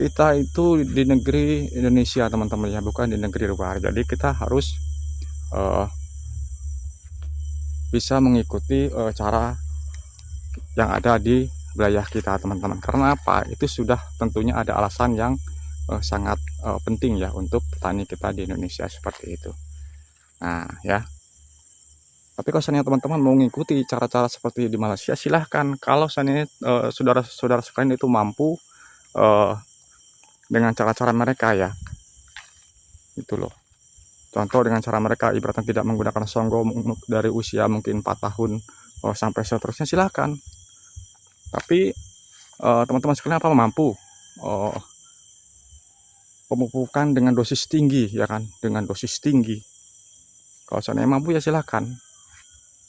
Kita itu di negeri Indonesia teman-teman ya, bukan di negeri luar. Jadi kita harus uh, bisa mengikuti cara yang ada di wilayah kita teman-teman. Karena apa? Itu sudah tentunya ada alasan yang sangat penting ya untuk petani kita di Indonesia seperti itu. Nah ya, tapi kalau seandainya teman-teman mau mengikuti cara-cara seperti di Malaysia, silahkan. Kalau seandainya saudara-saudara sekalian itu mampu uh, dengan cara-cara mereka ya, itu loh. Contoh dengan cara mereka ibaratnya tidak menggunakan songgo dari usia mungkin 4 tahun sampai seterusnya, silahkan. Tapi teman-teman sekalian apa mampu pemupukan dengan dosis tinggi ya kan, dengan dosis tinggi. Kalau seandainya mampu ya silahkan,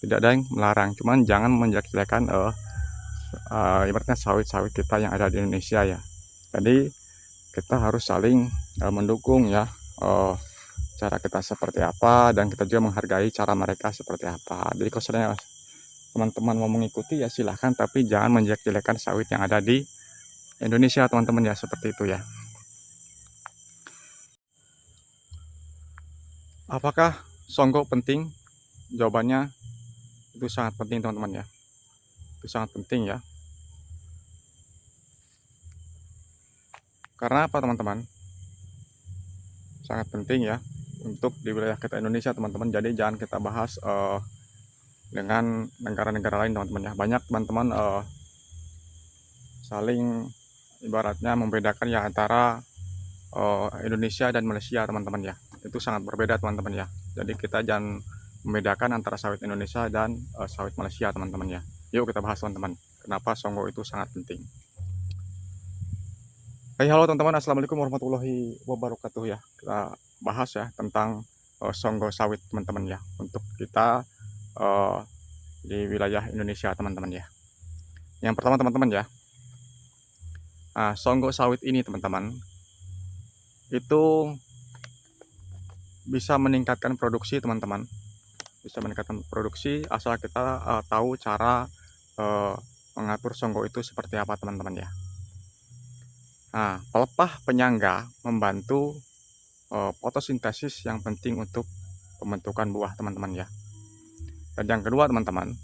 tidak ada yang melarang. Cuman jangan menjelek-jelekan ibaratnya sawit-sawit kita yang ada di Indonesia ya. Jadi kita harus saling mendukung ya, cara kita seperti apa, dan kita juga menghargai cara mereka seperti apa. Jadi kalau seandainya teman-teman mau mengikuti ya silahkan, tapi jangan menjelek-jelekan sawit yang ada di Indonesia teman-teman ya, seperti itu ya. Apakah songgo penting? Jawabannya itu sangat penting teman-teman ya. Itu sangat penting ya. Karena apa teman-teman? Sangat penting ya untuk di wilayah kita Indonesia teman-teman. Jadi jangan kita bahas dengan negara-negara lain teman-teman ya. Banyak teman-teman saling ibaratnya membedakan ya antara Indonesia dan Malaysia teman-teman ya. Itu sangat berbeda teman-teman ya. Jadi kita jangan membedakan antara sawit Indonesia dan sawit Malaysia teman-teman ya. Yuk kita bahas teman-teman, kenapa songgo itu sangat penting. Hai, halo teman-teman, assalamualaikum warahmatullahi wabarakatuh ya. Kita bahas ya tentang songgo sawit teman-teman ya, untuk kita di wilayah Indonesia teman-teman ya. Yang pertama teman-teman ya, songgo sawit ini teman-teman itu bisa meningkatkan produksi teman-teman, bisa meningkatkan produksi asal kita tahu cara mengatur songgo itu seperti apa teman-teman ya. Nah, pelepah penyangga membantu fotosintesis yang penting untuk pembentukan buah teman-teman ya. Dan yang kedua teman-teman,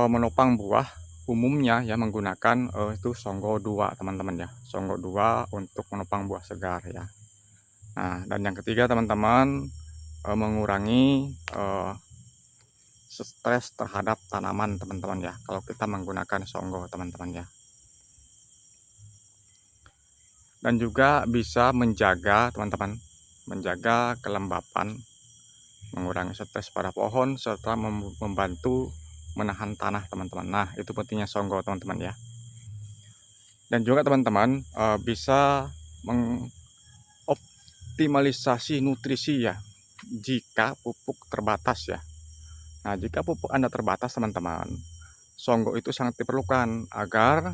menopang buah umumnya ya menggunakan itu songgo 2 teman-teman ya. Songgo 2 untuk menopang buah segar ya. Nah, dan yang ketiga teman-teman, mengurangi stres terhadap tanaman teman-teman ya, kalau kita menggunakan songgo teman-teman ya. Dan juga bisa menjaga teman-teman, menjaga kelembapan, mengurangi stres pada pohon, serta membantu menahan tanah teman-teman. Nah, itu pentingnya songgo teman-teman ya. Dan juga teman-teman bisa mengoptimalisasi nutrisi ya jika pupuk terbatas ya. Nah, jika pupuk Anda terbatas teman-teman, songgo itu sangat diperlukan agar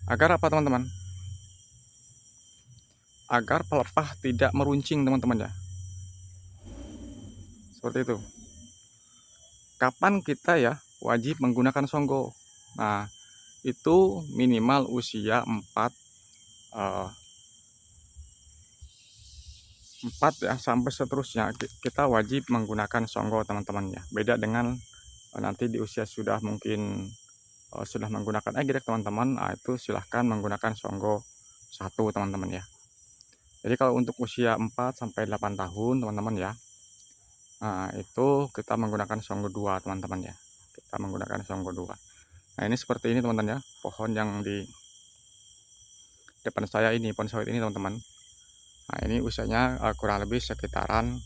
apa teman-teman? Agar pelepah tidak meruncing teman-teman ya. Seperti itu. Kapan kita ya wajib menggunakan songgo? Nah, itu minimal usia 4 ya sampai seterusnya kita wajib menggunakan songgo teman-teman ya. Beda dengan nanti di usia sudah mungkin sudah menggunakan egrek teman-teman, itu silahkan menggunakan songgo 1 teman-teman ya. Jadi kalau untuk usia 4 sampai 8 tahun teman-teman ya, itu kita menggunakan songgo 2 teman-teman ya. Kita menggunakan songgo 2. Nah, ini seperti ini teman-teman ya, pohon yang di depan saya ini, pohon sawit ini teman-teman. Nah, ini usianya kurang lebih sekitaran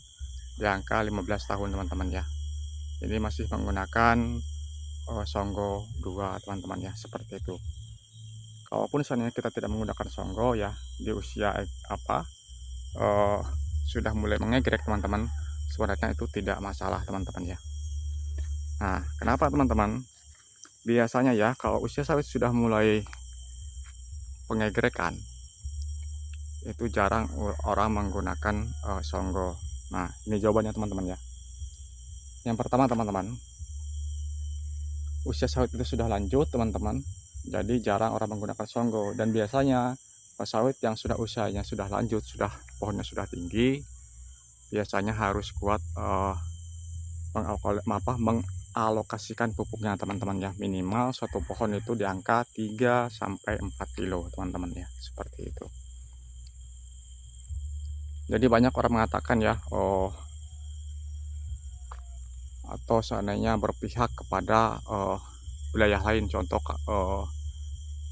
di angka 15 tahun teman-teman ya. Ini masih menggunakan songgo 2 teman-teman ya, seperti itu. Kalaupun misalnya kita tidak menggunakan songgo ya di usia sudah mulai mengegrek teman-teman, sebenarnya itu tidak masalah teman-teman ya. Nah, kenapa teman-teman? Biasanya ya kalau usia sawit sudah mulai pengegrekan, itu jarang orang menggunakan songgo. Nah, ini jawabannya teman-teman ya. Yang pertama teman-teman, usia sawit itu sudah lanjut teman-teman, jadi jarang orang menggunakan songgo. Dan biasanya sawit yang sudah usianya sudah lanjut, pohonnya sudah tinggi, biasanya harus kuat mengalokasikan pupuknya teman-teman ya. Minimal satu pohon itu di angka 3 sampai 4 kilo teman-teman ya, seperti itu. Jadi banyak orang mengatakan ya, atau seandainya berpihak kepada wilayah lain, contoh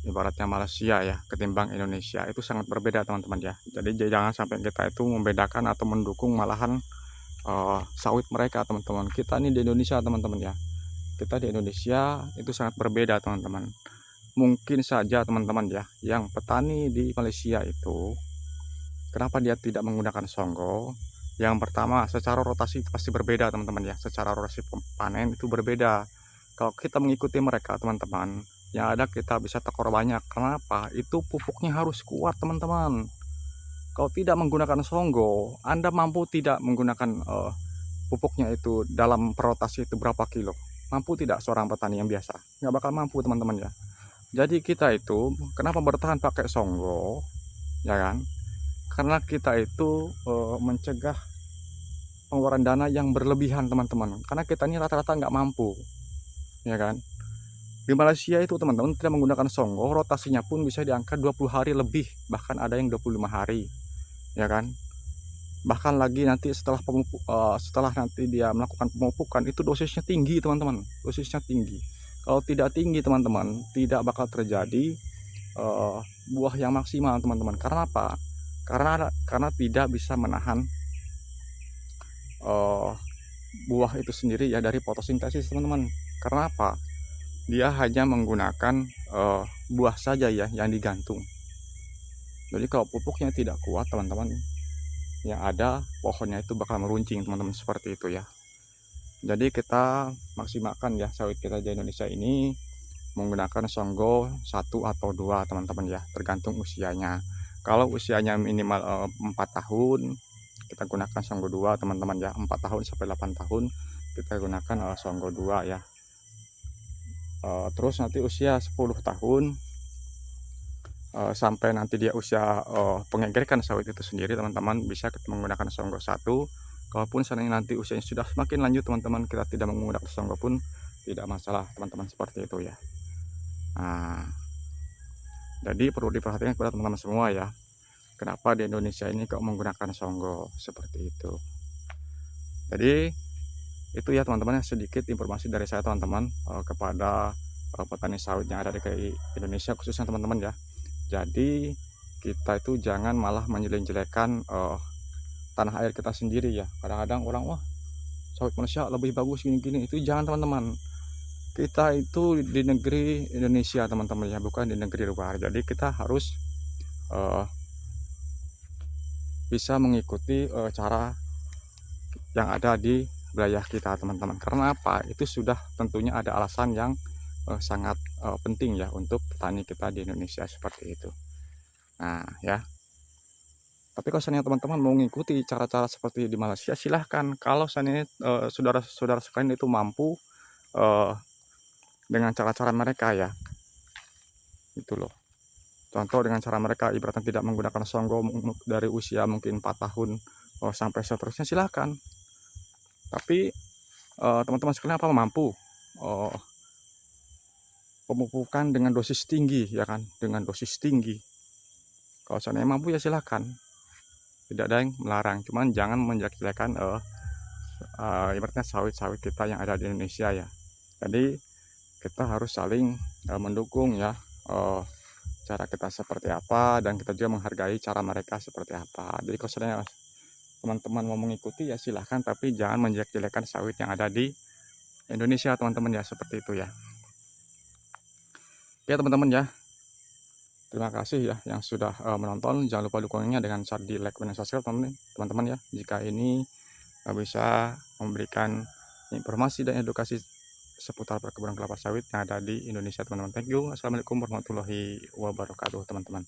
ibaratnya Malaysia ya, ketimbang Indonesia, itu sangat berbeda teman-teman ya. Jadi jangan sampai kita itu membedakan atau mendukung malahan sawit mereka teman-teman. Kita ini di Indonesia teman-teman ya, kita di Indonesia itu sangat berbeda teman-teman. Mungkin saja teman-teman ya, yang petani di Malaysia itu kenapa dia tidak menggunakan songgo? Yang pertama, secara rotasi pasti berbeda teman-teman ya, secara rotasi panen itu berbeda. Kalau kita mengikuti mereka teman-teman, yang ada kita bisa tekor banyak. Kenapa? Itu pupuknya harus kuat teman-teman. Kalau tidak menggunakan songgo, Anda mampu tidak menggunakan pupuknya itu dalam perotasi itu berapa kilo? Mampu tidak seorang petani yang biasa? Nggak bakal mampu teman-teman ya. Jadi kita itu kenapa bertahan pakai songgo, ya kan? Karena kita itu mencegah pengeluaran dana yang berlebihan teman-teman. Karena kita ini rata-rata nggak mampu, ya kan? Di Malaysia itu teman-teman tidak menggunakan songgo, rotasinya pun bisa di angka 20 hari lebih, bahkan ada yang 25 hari, ya kan? Bahkan lagi nanti setelah nanti dia melakukan pemupukan itu dosisnya tinggi teman-teman, dosisnya tinggi. Kalau tidak tinggi teman-teman, tidak bakal terjadi buah yang maksimal teman-teman. Karena apa? Karena tidak bisa menahan buah itu sendiri ya dari fotosintesis teman-teman. Karena apa? Dia hanya menggunakan buah saja ya yang digantung. Jadi kalau pupuknya tidak kuat teman-teman, yang ada pohonnya itu bakal meruncing teman-teman, seperti itu ya. Jadi kita maksimalkan ya sawit kita di Indonesia ini menggunakan songgo 1 atau 2 teman-teman ya, tergantung usianya. Kalau usianya minimal 4 tahun, kita gunakan songgo 2 teman-teman ya. 4 tahun sampai 8 tahun kita gunakan songgo 2 ya. Terus nanti usia 10 tahun sampai nanti dia usia pengegerkan sawit itu sendiri teman-teman, bisa kita menggunakan songgo 1. Kalaupun seandainya nanti usianya sudah semakin lanjut teman-teman, kita tidak menggunakan songgo pun tidak masalah teman-teman, seperti itu ya. Nah, jadi perlu diperhatikan kepada teman-teman semua ya, kenapa di Indonesia ini kok menggunakan songgo seperti itu. Jadi itu ya teman-teman, sedikit informasi dari saya teman-teman kepada petani sawit yang ada di Indonesia khususnya teman-teman ya. Jadi kita itu jangan malah menjelek-jelekan tanah air kita sendiri ya. Kadang-kadang orang, wah sawit Malaysia lebih bagus gini-gini, itu jangan teman-teman. Kita itu di negeri Indonesia teman-teman ya, bukan di negeri luar. Jadi kita harus bisa mengikuti cara yang ada di wilayah kita teman-teman. Karena apa? Itu sudah tentunya ada alasan yang sangat penting ya untuk petani kita di Indonesia, seperti itu. Nah ya, tapi kalau seandainya teman-teman mau mengikuti cara-cara seperti di Malaysia, silahkan. Kalau seandainya saudara-saudara sekalian itu mampu dengan cara-cara mereka ya, itu loh. Contoh dengan cara mereka ibaratnya tidak menggunakan songgo dari usia mungkin 4 tahun sampai seterusnya, silahkan. Tapi teman-teman sekalian apa mampu pemupukan dengan dosis tinggi ya kan, dengan dosis tinggi. Kalau seandainya mampu ya silahkan, tidak ada yang melarang. Cuman jangan menjelek-jelekan ibaratnya sawit-sawit kita yang ada di Indonesia ya. Jadi kita harus saling mendukung ya, cara kita seperti apa, dan kita juga menghargai cara mereka seperti apa. Jadi kalau seandainya teman-teman mau mengikuti ya silahkan, tapi jangan menjelek-jelekan sawit yang ada di Indonesia teman-teman ya, seperti itu ya. Oke teman-teman ya, terima kasih ya yang sudah menonton. Jangan lupa dukungannya dengan cara di like dan subscribe teman-teman ya, jika ini bisa memberikan informasi dan edukasi seputar perkebunan kelapa sawit yang ada di Indonesia teman-teman. Thank you. Assalamualaikum warahmatullahi wabarakatuh teman-teman.